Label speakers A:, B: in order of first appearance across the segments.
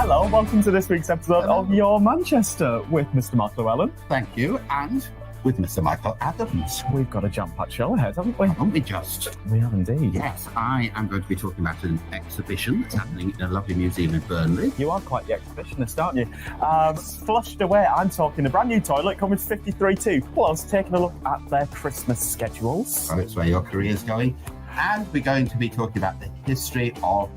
A: Hello, welcome to this week's episode of Your Manchester with Mr. Mark Llewellyn.
B: Thank you, and with Mr. Michael Adams.
A: We've got a jam-packed show ahead, haven't we?
B: Haven't we just?
A: We have indeed.
B: Yes, I am going to be talking about an exhibition that's happening in a lovely museum in Burnley.
A: You are quite the exhibitionist, aren't you? Flushed away, I'm talking a brand new toilet coming to 53.2, plus taking a look at their Christmas schedules.
B: So it's where your career is going. And we're going to be talking about the history of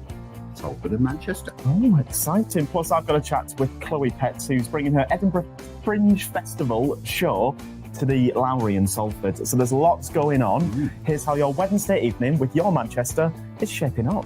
B: Salford and Manchester.
A: Oh, exciting. Plus, I've got a chat with Chloe Petts, who's bringing her Edinburgh Fringe Festival show to the Lowry in Salford. So there's lots going on. Here's how your Wednesday evening with Your Manchester is shaping up.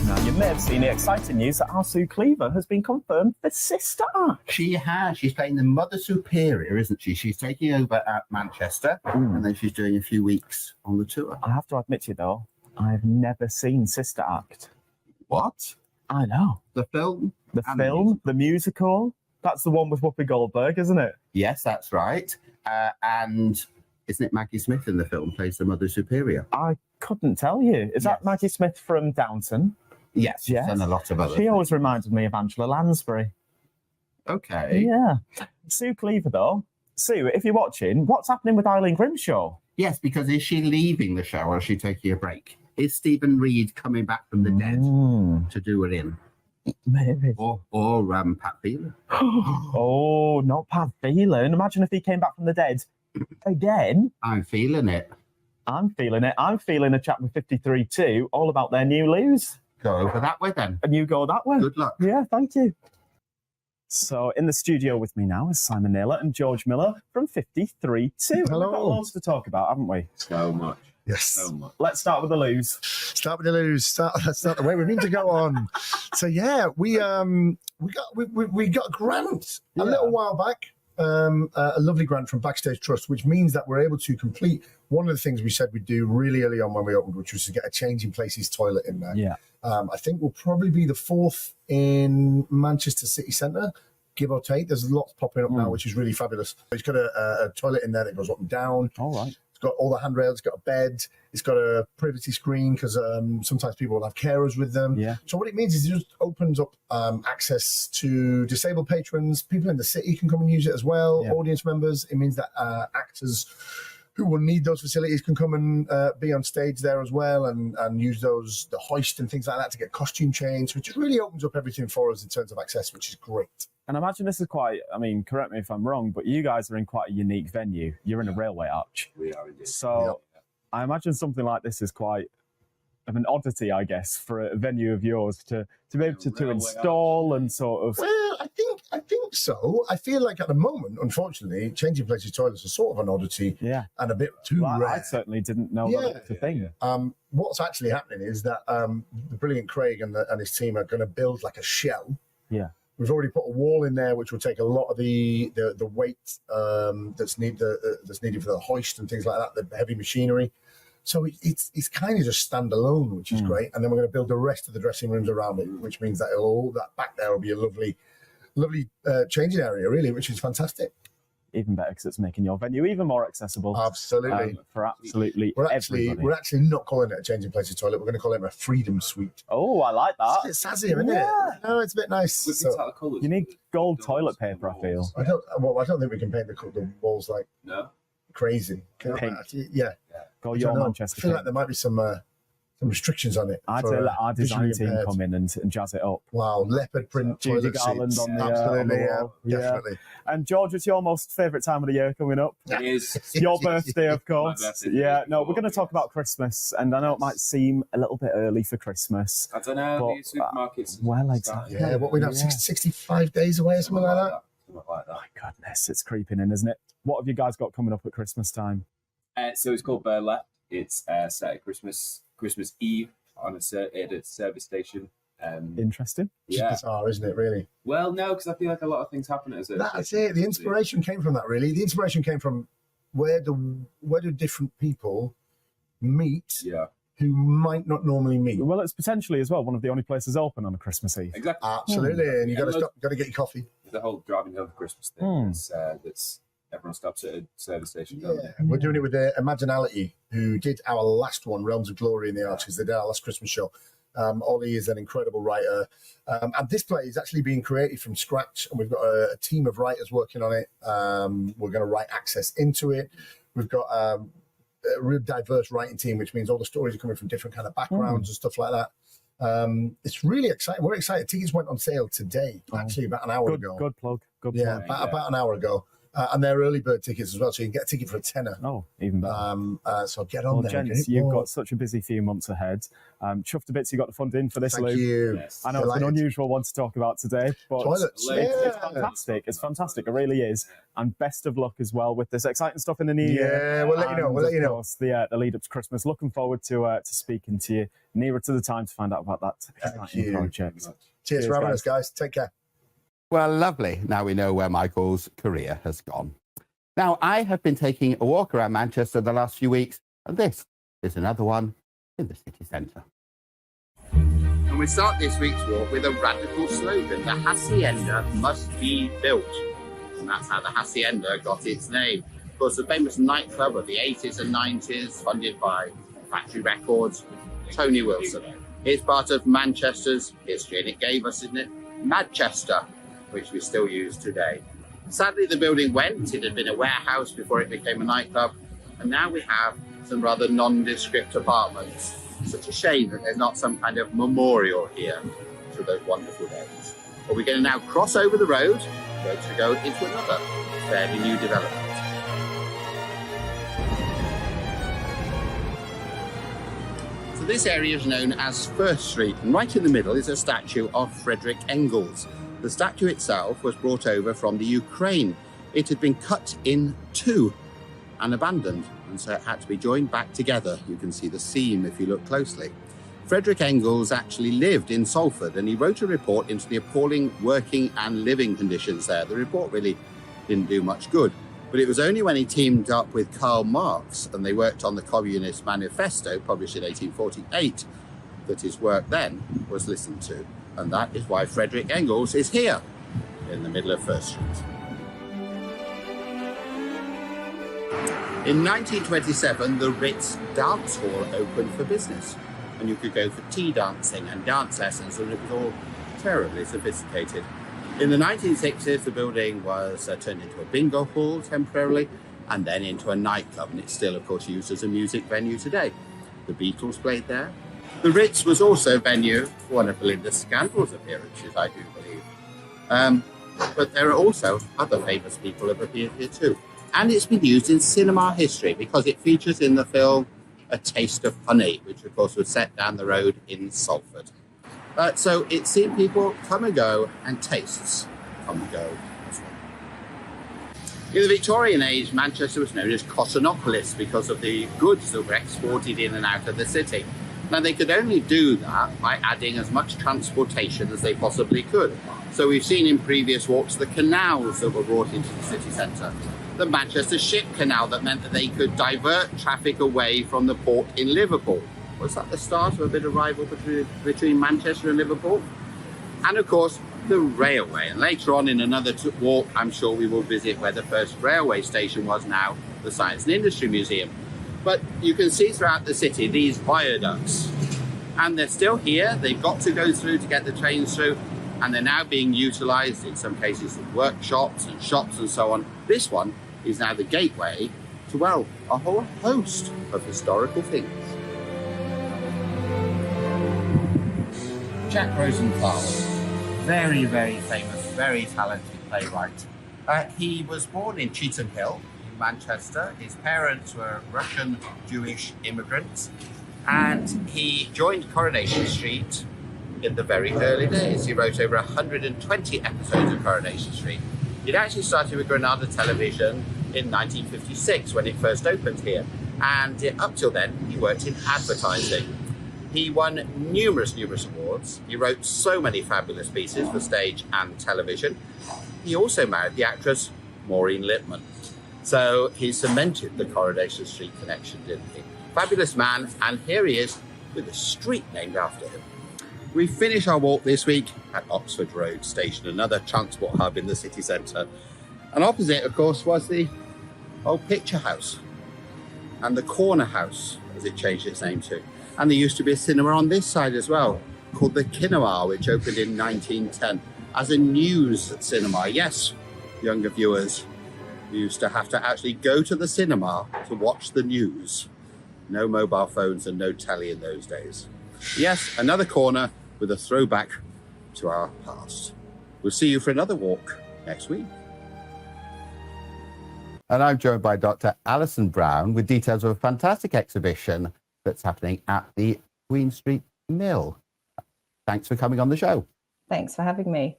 A: Now, you may have seen the exciting news that Sue Cleaver has been confirmed for Sister Act.
B: She has. She's playing the Mother Superior, isn't she? She's taking over at Manchester, and then she's doing a few weeks on the tour.
A: I have to admit to you, though, I've never seen Sister Act.
B: What?
A: I know.
B: The film?
A: The film, the musical. That's the one with Whoopi Goldberg, isn't it?
B: Yes, that's right. And isn't it Maggie Smith in the film plays the Mother Superior?
A: I couldn't tell you. Is that Maggie Smith from Downton?
B: Yes, she's done a lot of other
A: She always reminded me of Angela Lansbury.
B: Okay.
A: Yeah. Sue Cleaver, though. Sue, if you're watching, what's happening with Eileen Grimshaw?
B: Yes, because is she leaving the show or is she taking a break? Is Stephen Reed coming back from the dead to do it in?
A: Maybe.
B: Or Pat Phelan?
A: Oh, not Pat Phelan. Imagine if he came back from the dead again.
B: I'm feeling it.
A: I'm feeling it. I'm feeling a chat with 53.2 all about their new loos.
B: Go over that way then.
A: And you go that way.
B: Good luck.
A: Yeah, thank you. So in the studio with me now is Simon Naylor and George Miller from 53.2.
C: Hello.
A: We've got loads to talk about, haven't we?
B: So much.
C: Yes.
B: So much.
A: Let's start with the loos.
C: Start with the loos. That's not the way we mean to go on. So yeah, we got a grant a little while back. A lovely grant from Backstage Trust, which means that we're able to complete one of the things we said we'd do really early on when we opened, which was to get a Changing Places toilet in there.
A: Yeah.
C: I think we'll probably be the fourth in Manchester City Centre, give or take. There's lots popping up now, which is really fabulous. It's got a toilet in there that goes up and down.
A: All right.
C: It's got all the handrails. It's got a bed. It's got a privacy screen because sometimes people will have carers with them.
A: Yeah.
C: So what it means is it just opens up access to disabled patrons. People in the city can come and use it as well.
A: Yeah.
C: Audience members. It means that actors who will need those facilities can come and be on stage there as well and use the hoist and things like that to get costume change, which really opens up everything for us in terms of access, which is great.
A: And I imagine this is quite, correct me if I'm wrong, but you guys are in quite a unique venue. You're in a railway arch.
B: We are indeed.
A: So I imagine something like this is quite of an oddity, I guess, for a venue of yours to be able to install and sort of...
C: Well, I think so. I feel like at the moment, unfortunately, Changing Places toilets are sort of an oddity and a bit too rare.
A: I certainly didn't know that was a thing.
C: What's actually happening is that the brilliant Craig and his team are going to build like a shell.
A: Yeah.
C: We've already put a wall in there, which will take a lot of the weight that's needed for the hoist and things like that, the heavy machinery. So it's kind of just standalone, which is great. And then we're going to build the rest of the dressing rooms around it, which means that all that back there will be a lovely changing area, really, which is fantastic.
A: Even better because it's making your venue even more accessible.
C: Absolutely.
A: For absolutely everybody.
C: We're actually not calling it a Changing Places toilet. We're going to call it a Freedom Suite.
A: Oh, I like that.
C: It's a bit sassy, isn't it? No, it's a bit nice.
A: You need gold toilet paper, I feel.
C: I don't think we can paint the walls like crazy.
A: Pink.
C: Yeah.
A: Go Your Manchester.
C: I feel like there might be some restrictions on it.
A: I'd say let our design team come in and jazz it up.
C: Wow, leopard print
A: Judy
C: toilet
A: Garland
C: seats.
A: on the
C: Absolutely,
A: wall.
C: definitely.
A: And George, it's your most favourite time of the year coming up.
D: It is.
A: Your birthday, of course.
D: My birthday.
A: Yeah, no, we're going to talk about Christmas, and I know it might seem a little bit early for Christmas.
D: I don't know,
A: But,
D: the supermarkets.
A: well, exactly.
C: Yeah, what we have 65 days away or something like that.
D: Something like that.
A: My goodness, it's creeping in, isn't it? What have you guys got coming up at Christmas time?
D: So it's called Burlap. It's set at Christmas Eve on a service station.
A: Interesting.
C: It's
D: Yeah.
C: bizarre, isn't it, really?
D: Well, no, because I feel like a lot of things happen at a service
C: That's
D: station.
C: it. The inspiration came from that, really. The inspiration came from where do different people meet
D: Yeah.
C: who might not normally meet.
A: Well, it's potentially as well one of the only places open on a Christmas Eve.
D: Exactly.
C: Absolutely, and you
D: Yeah,
C: got to get your coffee.
D: The whole driving home for Christmas thing that's everyone stops at a service station.
C: Yeah,
D: don't they?
C: we're doing it with Imaginality, who did our last one, Realms of Glory in the Arches. They did our last Christmas show. Ollie is an incredible writer. And this play is actually being created from scratch, and we've got a team of writers working on it. We're going to write access into it. We've got a real diverse writing team, which means all the stories are coming from different kind of backgrounds and stuff like that. It's really exciting. We're excited. Tickets went on sale today, actually, about an hour ago.
A: Good plug. Good
C: Yeah,
A: plug.
C: about an hour ago. And they're early bird tickets as well, so you can get a ticket for a tenner.
A: Oh, even better.
C: So get on
A: Well,
C: there.
A: gents, you've got such a busy few months ahead. Chuffed a bit you got the funding for this,
C: Thank
A: Lou.
C: you.
D: Yes.
A: I know it's an unusual one to talk about today, but
C: Toilets.
A: it's
C: Yeah.
A: fantastic. It's fantastic. It really is. And best of luck as well with this exciting stuff in the new year.
C: Yeah, we'll let you know.
A: And,
C: We'll let you
A: of
C: know.
A: course, the lead up to Christmas. Looking forward to speaking to you nearer to the time to find out about that exciting
C: you.
A: project.
C: Cheers for having us, guys. Take care.
E: Well, lovely. Now we know where Michael's career has gone. Now, I have been taking a walk around Manchester the last few weeks, and this is another one in the city centre.
B: And we start this week's walk with a radical slogan: the Hacienda must be built. And that's how the Hacienda got its name. Of course, the famous nightclub of the 80s and 90s, funded by Factory Records, Tony Wilson. It's part of Manchester's history, and it gave us, isn't it, Manchester, which we still use today. Sadly, the building went. It had been a warehouse before it became a nightclub, and now we have some rather nondescript apartments. Such a shame that there's not some kind of memorial here to those wonderful days. But we're going to now cross over the road, going to go into another fairly new development. So this area is known as First Street, and right in the middle is a statue of Frederick Engels. The statue itself was brought over from the Ukraine. It had been cut in two and abandoned, and so it had to be joined back together. You can see the seam if you look closely. Frederick Engels actually lived in Salford, and he wrote a report into the appalling working and living conditions there. The report really didn't do much good, but it was only when he teamed up with Karl Marx and they worked on the Communist Manifesto, published in 1848, that his work then was listened to. And that is why Frederick Engels is here in the middle of First Street. In 1927, the Ritz Dance Hall opened for business, and you could go for tea dancing and dance lessons, and it was all terribly sophisticated. In the 1960s, the building was turned into a bingo hall temporarily, and then into a nightclub, and it's still, of course, used as a music venue today. The Beatles played there. The Ritz was also a venue for one of Belinda Scandal's appearances, I do believe. But there are also other famous people who have appeared here too. And it's been used in cinema history because it features in the film A Taste of Honey, which of course was set down the road in Salford. So it's seen people come and go, and tastes come and go as well. In the Victorian age, Manchester was known as Cottonopolis because of the goods that were exported in and out of the city. Now, they could only do that by adding as much transportation as they possibly could. So we've seen in previous walks the canals that were brought into the city centre. The Manchester Ship Canal that meant that they could divert traffic away from the port in Liverpool. Was that the start of a bit of rival between Manchester and Liverpool? And of course, the railway. And later on in another walk, I'm sure we will visit where the first railway station was, now the Science and Industry Museum. But you can see throughout the city these viaducts, and they're still here. They've got to go through to get the trains through, and they're now being utilised in some cases as workshops and shops and so on. This one is now the gateway to, well, a whole host of historical things. Jack Rosenthal, very, very famous, very talented playwright. He was born in Cheetham Hill, Manchester. His parents were Russian Jewish immigrants, and he joined Coronation Street in the very early days. He wrote over 120 episodes of Coronation Street. He'd actually started with Granada Television in 1956 when it first opened here, and up till then he worked in advertising. He won numerous awards. He wrote so many fabulous pieces for stage and television. He also married the actress Maureen Lipman. So he cemented the Coronation Street connection, didn't he? Fabulous man, and here he is with a street named after him. We finish our walk this week at Oxford Road Station, another transport hub in the city centre. And opposite, of course, was the old Picture House and the Corner House, as it changed its name to. And there used to be a cinema on this side as well, called the Kinema, which opened in 1910 as a news cinema. Yes, younger viewers, you used to have to actually go to the cinema to watch the news. No mobile phones and no telly in those days. Yes, another corner with a throwback to our past. We'll see you for another walk next week.
E: And I'm joined by Dr. Alison Brown with details of a fantastic exhibition that's happening at the Queen Street Mill. Thanks for coming on the show.
F: Thanks for having me.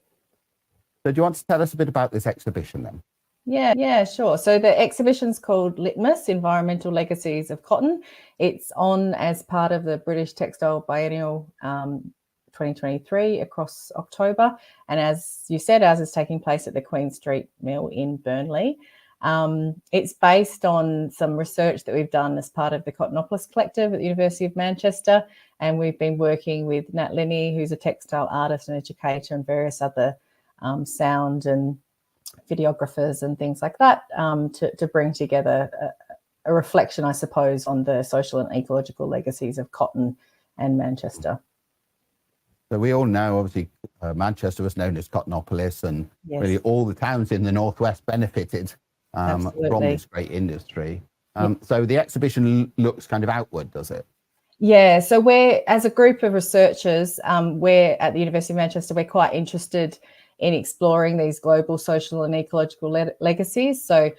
E: So do you want to tell us a bit about this exhibition then?
F: Yeah, sure. So the exhibition's called Litmus, Environmental Legacies of Cotton. It's on as part of the British Textile Biennial 2023 across October. And as you said, ours is taking place at the Queen Street Mill in Burnley. It's based on some research that we've done as part of the Cottonopolis Collective at the University of Manchester. And we've been working with Nat Linney, who's a textile artist and educator, and various other sound and videographers and things like that to bring together a reflection, I suppose, on the social and ecological legacies of cotton and Manchester.
E: So we all know, obviously, Manchester was known as Cottonopolis, and
F: Yes.
E: really all the towns in the northwest benefited from
F: Absolutely.
E: this great industry. So the exhibition looks kind of outward, does it?
F: Yeah, so we're, as a group of researchers, we're at the University of Manchester, we're quite interested in exploring these global social and ecological legacies. So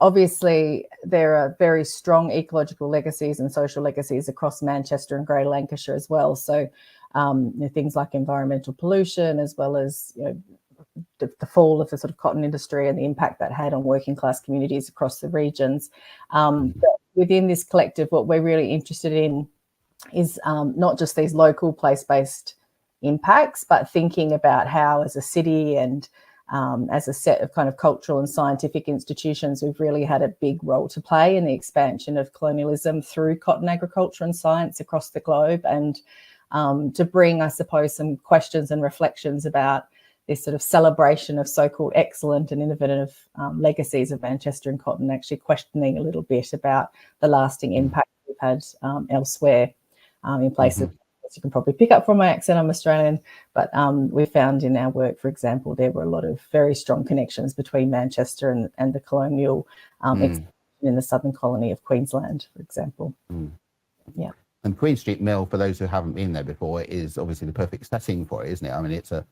F: obviously there are very strong ecological legacies and social legacies across Manchester and Greater Lancashire as well. So things like environmental pollution, as well as the fall of the sort of cotton industry and the impact that had on working class communities across the regions. But within this collective, what we're really interested in is not just these local place-based impacts, but thinking about how, as a city and as a set of kind of cultural and scientific institutions, we've really had a big role to play in the expansion of colonialism through cotton agriculture and science across the globe, and to bring, I suppose, some questions and reflections about this sort of celebration of so-called excellent and innovative legacies of Manchester and cotton, actually questioning a little bit about the lasting impact we've had elsewhere in places. As you can probably pick up from my accent, I'm Australian, but we found in our work, for example, there were a lot of very strong connections between Manchester and the colonial expansion in the southern colony of Queensland, for example. Yeah.
E: And Queen Street Mill, for those who haven't been there before, is obviously the perfect setting for it, isn't it? I mean, it's a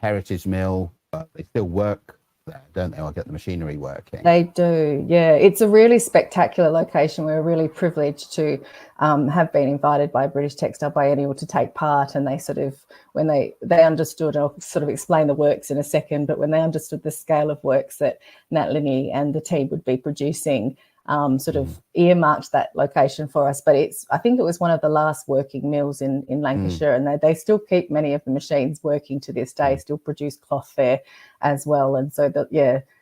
E: heritage mill, but they still work there, don't they? Or get the machinery working.
F: They do, yeah. It's a really spectacular location. We're really privileged to have been invited by British Textile Biennial to take part, and they sort of, when they understood, I'll sort of explain the works in a second, but when they understood the scale of works that Nat Linney and the team would be producing, sort of earmarked that location for us. But I think it was one of the last working mills in Lancashire, and they still keep many of the machines working to this day, still produce cloth there as well. And so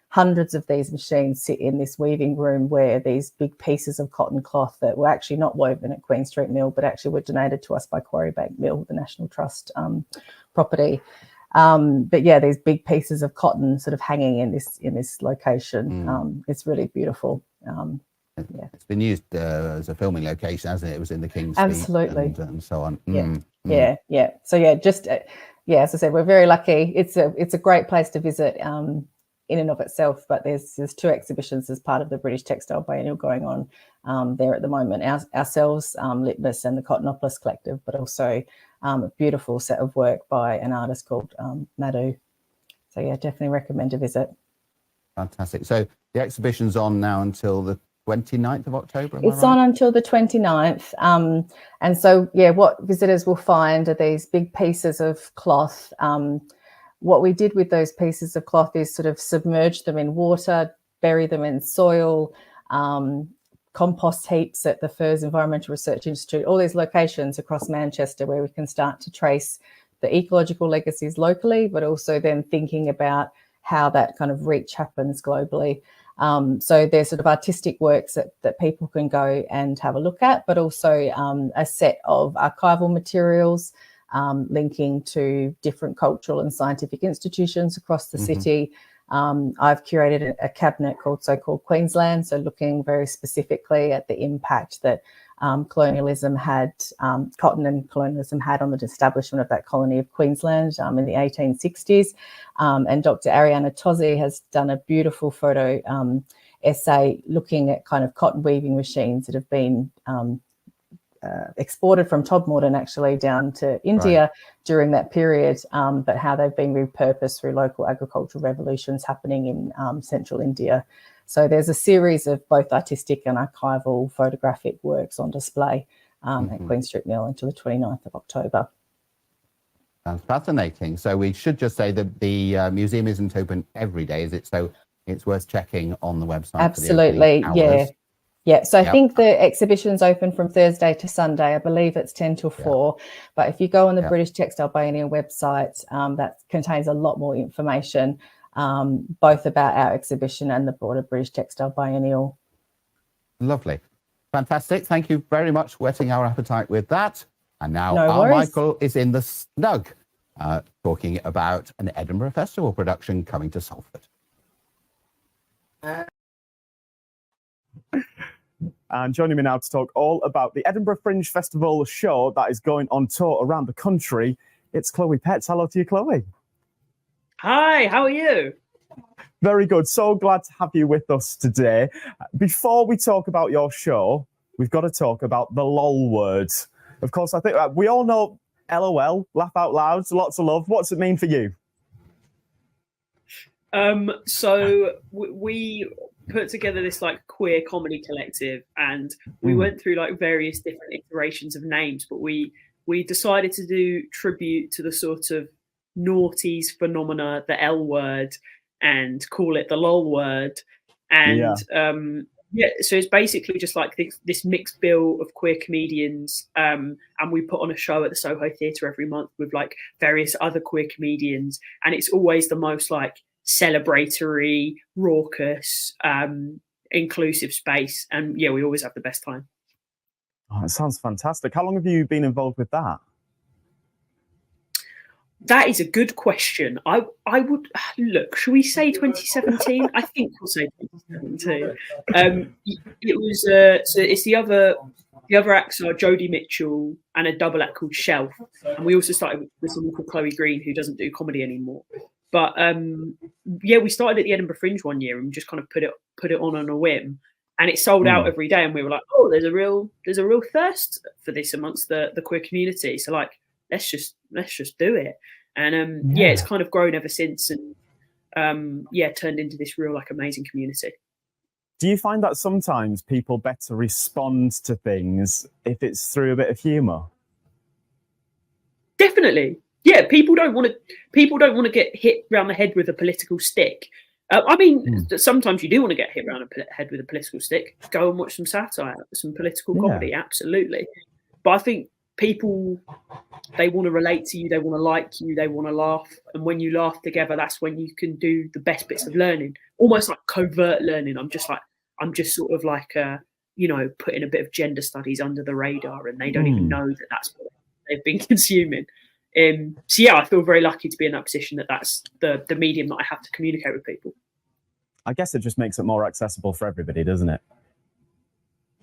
F: hundreds of these machines sit in this weaving room where these big pieces of cotton cloth that were actually not woven at Queen Street Mill, but actually were donated to us by Quarry Bank Mill, the National Trust property. But yeah, these big pieces of cotton sort of hanging in this location. It's really beautiful.
E: It's been used as a filming location, hasn't it? It was in the King's
F: Absolutely.
E: Speech and so on.
F: Yeah. So as I said, we're very lucky. It's a great place to visit in and of itself, but there's two exhibitions as part of the British Textile Biennial going on there at the moment. Ourselves, Litmus and the Cottonopolis Collective, but also a beautiful set of work by an artist called Madhu. So yeah, definitely recommend a visit.
E: Fantastic. So the exhibition's on now until the 29th of October.
F: It's on until the 29th. And so, what visitors will find are these big pieces of cloth. What we did with those pieces of cloth is sort of submerge them in water, bury them in soil, compost heaps at the Furs Environmental Research Institute, all these locations across Manchester where we can start to trace the ecological legacies locally, but also then thinking about how that kind of reach happens globally. So there's sort of artistic works that people can go and have a look at, but also a set of archival materials linking to different cultural and scientific institutions across the city, I've curated a cabinet called So-Called Queensland, so looking very specifically at the impact that colonialism had, cotton and colonialism had on the establishment of that colony of Queensland in the 1860s. And Dr. Ariana Tozzi has done a beautiful photo essay looking at kind of cotton weaving machines that have been exported from Todmorden actually down to India during that period, but how they've been repurposed through local agricultural revolutions happening in central India. So there's a series of both artistic and archival photographic works on display at Queen Street Mill until the 29th of October.
E: Sounds fascinating. So we should just say that the museum isn't open every day, is it? So it's worth checking on the website.
F: Absolutely,
E: for the opening hours.
F: Yeah. So I think the exhibition's open from Thursday to Sunday. I believe it's 10 till 4. But if you go on the British Textile Biennial website, that contains a lot more information, both about our exhibition and the broader British Textile Biennial.
E: Lovely. Fantastic. Thank you very much for whetting our appetite with that. And now
F: No
E: our
F: worries.
E: Michael is in the snug, talking about an Edinburgh Festival production coming to Salford.
A: And joining me now to talk all about the Edinburgh Fringe Festival show that is going on tour around the country, it's Chloe Petts. Hello to you, Chloe.
G: Hi, how are you?
A: Very good. So glad to have you with us today. Before we talk about your show, we've got to talk about the LOL word. Of course, I think we all know LOL, laugh out loud, lots of love. What's it mean for you?
G: So we put together this like queer comedy collective, and we went through like various different iterations of names, but we decided to do tribute to the sort of noughties phenomena, the L word, and call it the LOL word. And so it's basically just like this mixed bill of queer comedians, and we put on a show at the Soho Theatre every month with like various other queer comedians, and it's always the most like celebratory, raucous, inclusive space, and we always have the best time.
A: Oh, it sounds fantastic. How long have you been involved with that?
G: That is a good question. I would look. Should we say 2017? I think we'll say 2017. It was so it's the other acts are Jodie Mitchell and a double act called Shelf, and we also started with someone called Chloe Green who doesn't do comedy anymore. But we started at the Edinburgh Fringe one year and just kind of put it on a whim, and it sold out every day. And we were like, oh, there's a real thirst for this amongst the queer community. So like, let's just do it. And it's kind of grown ever since, and turned into this real like amazing community.
A: Do you find that sometimes people better respond to things if it's through a bit of humour?
G: Definitely. Yeah, people don't want to get hit around the head with a political stick. I mean, sometimes you do want to get hit around the head with a political stick. Go and watch some satire, some political comedy, absolutely. But I think people, they want to relate to you, they want to like you, they want to laugh. And when you laugh together, that's when you can do the best bits of learning, almost like covert learning. I'm just sort of like, putting a bit of gender studies under the radar, and they don't even know that that's what they've been consuming. I feel very lucky to be in that position that's the medium that I have to communicate with people.
A: I guess it just makes it more accessible for everybody, doesn't it?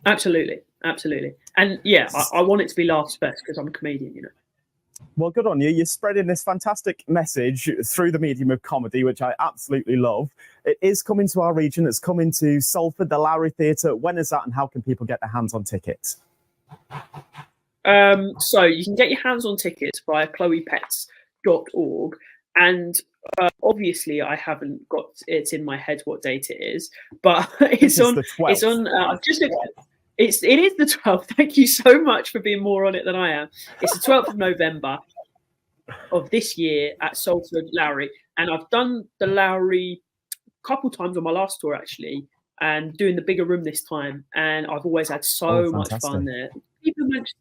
G: Absolutely. And I want it to be laughs first because I'm a comedian,
A: Well, good on you. You're spreading this fantastic message through the medium of comedy, which I absolutely love. It is coming to our region. It's coming to Salford, the Lowry Theatre. When is that, and how can people get their hands on tickets?
G: So you can get your hands on tickets via chloepetts.org, and obviously I haven't got it in my head what date it is, but it's on the 12th. It's on I've just looked at it is the 12th. Thank you so much for being more on it than I am. It's the 12th of November of this year at Salford Lowry, and I've done the Lowry a couple times on my last tour actually, and doing the bigger room this time, and I've always had so much fun there. People mentioned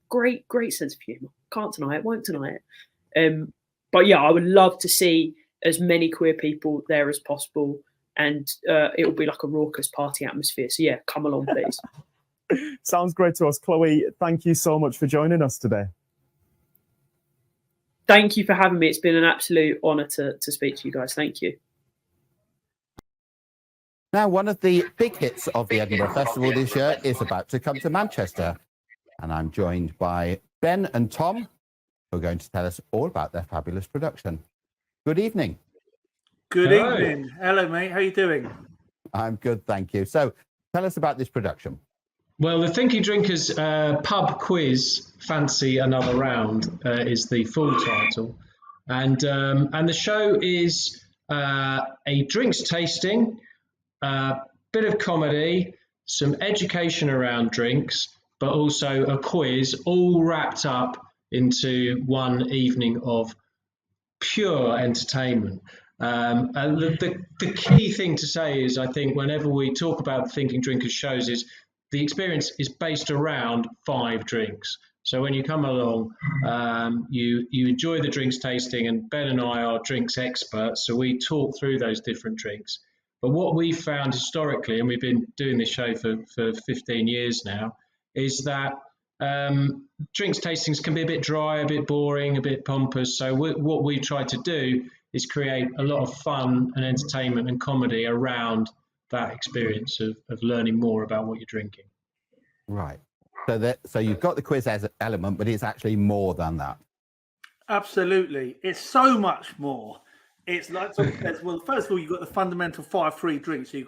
G: great sense of humour. Can't deny it, won't deny it. But I would love to see as many queer people there as possible, and it will be like a raucous party atmosphere. So come along, please.
A: Sounds great to us. Chloe, thank you so much for joining us today.
G: Thank you for having me. It's been an absolute honour to speak to you guys. Thank you.
E: Now, one of the big hits of the Edinburgh Festival this year is about to come to Manchester. And I'm joined by Ben and Tom, who are going to tell us all about their fabulous production. Good evening.
H: Good evening. Hello, mate. How you doing?
E: I'm good, thank you. So tell us about this production.
I: Well, the Thinking Drinkers pub quiz, Fancy Another Round, is the full title. And the show is a drinks tasting, a bit of comedy, some education around drinks, but also a quiz, all wrapped up into one evening of pure entertainment. The key thing to say is, I think, whenever we talk about Thinking Drinkers shows, is the experience is based around 5 drinks. So when you come along, you enjoy the drinks tasting, and Ben and I are drinks experts, so we talk through those different drinks. But what we've found historically, and we've been doing this show for 15 years now, is that drinks tastings can be a bit dry, a bit boring, a bit pompous. So what we've tried to do is create a lot of fun and entertainment and comedy around that experience of learning more about what you're drinking.
E: Right. So you've got the quiz as an element, but it's actually more than that.
H: Absolutely. It's so much more. It's like, well, first of all, you've got the fundamental 5 free drinks. So we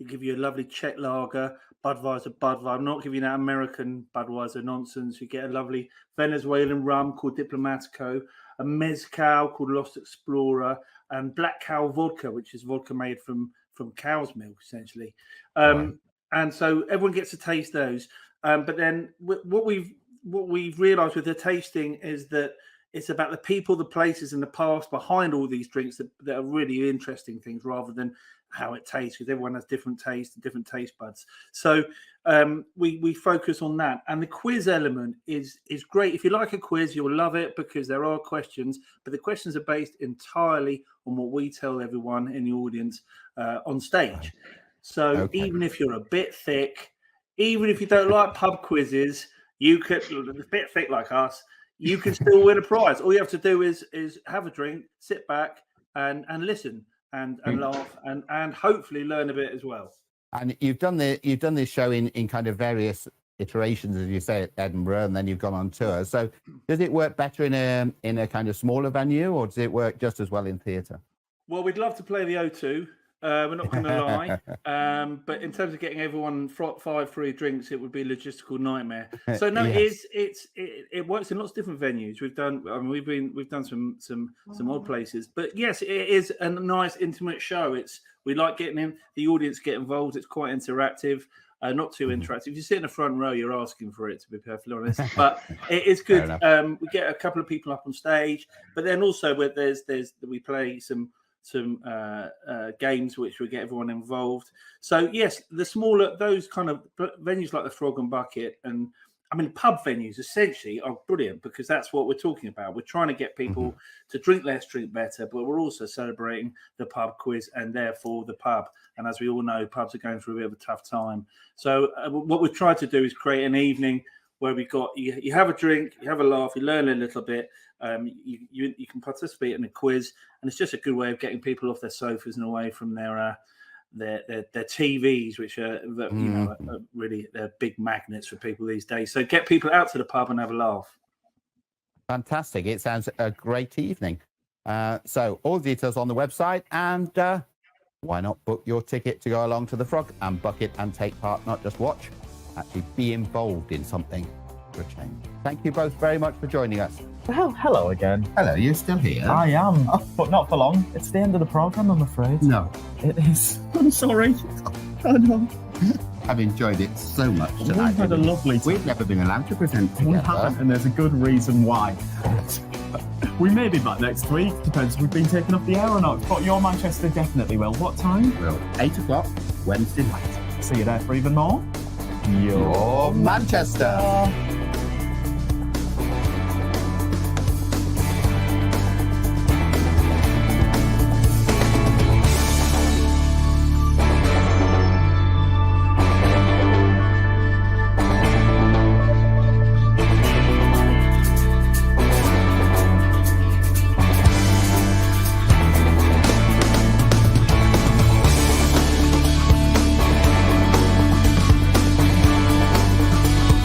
H: give you a lovely Czech lager, Budweiser. I'm not giving you that American Budweiser nonsense. You get a lovely Venezuelan rum called Diplomatico, a mezcal called Lost Explorer, and Black Cow vodka, which is vodka made from cow's milk, essentially.
E: Right.
H: And so everyone gets to taste those. But then what we've realised with the tasting is that it's about the people, the places, and the past behind all these drinks that are really interesting things, rather than how it tastes, because everyone has different tastes and different taste buds. So we focus on that. And the quiz element is great. If you like a quiz, you'll love it, because there are questions, but the questions are based entirely on what we tell everyone in the audience on stage. So even if you're a bit thick, even if you don't like pub quizzes, you could, a bit thick like us, you can still win a prize. All you have to do is have a drink, sit back and listen and laugh and hopefully learn a bit as well.
E: And you've done this show in kind of various iterations, as you say, at Edinburgh, and then you've gone on tour. So does it work better in a kind of smaller venue, or does it work just as well in theatre? Well,
H: we'd love to play the O2. We're not going to lie, but in terms of getting everyone 5 free drinks, it would be a logistical nightmare. So no, yes. it works in lots of different venues. We've done some odd places, but yes, it is a nice intimate show. We like getting the audience get involved. It's quite interactive. Not too interactive. If you sit in the front row, you're asking for it, to be perfectly honest. But it is good. We get a couple of people up on stage, but then also we play some games which will get everyone involved. So yes, the smaller, those kind of venues like the Frog and Bucket, and I mean pub venues essentially are brilliant, because that's what we're talking about. We're trying to get people to drink less, drink better, but we're also celebrating the pub quiz and therefore the pub. And as we all know, pubs are going through a bit of a tough time. So what we've tried to do is create an evening where we got you have a drink, you have a laugh, you learn a little bit. You can participate in a quiz, and it's just a good way of getting people off their sofas and away from their TVs, which are really they're big magnets for people these days. So get people out to the pub and have a laugh.
E: Fantastic! It sounds a great evening. So all the details on the website, and why not book your ticket to go along to the Frog and Bucket and take part, not just watch, actually be involved in something for a change. Thank you both very much for joining us.
A: Well, hello again.
E: Hello, you're still here?
A: I am, but not for long. It's the end of the programme, I'm afraid.
E: No.
A: It is. I'm sorry. I know.
E: I've enjoyed it so much tonight.
A: We've had a lovely time.
E: We've never been allowed to present together.
A: We haven't, and there's a good reason why. We may be back next week, depends if we've been taken off the air or not, but your Manchester definitely will. What time?
E: Well, 8 o'clock, Wednesday night.
A: See you there for even more.
E: Your Manchester.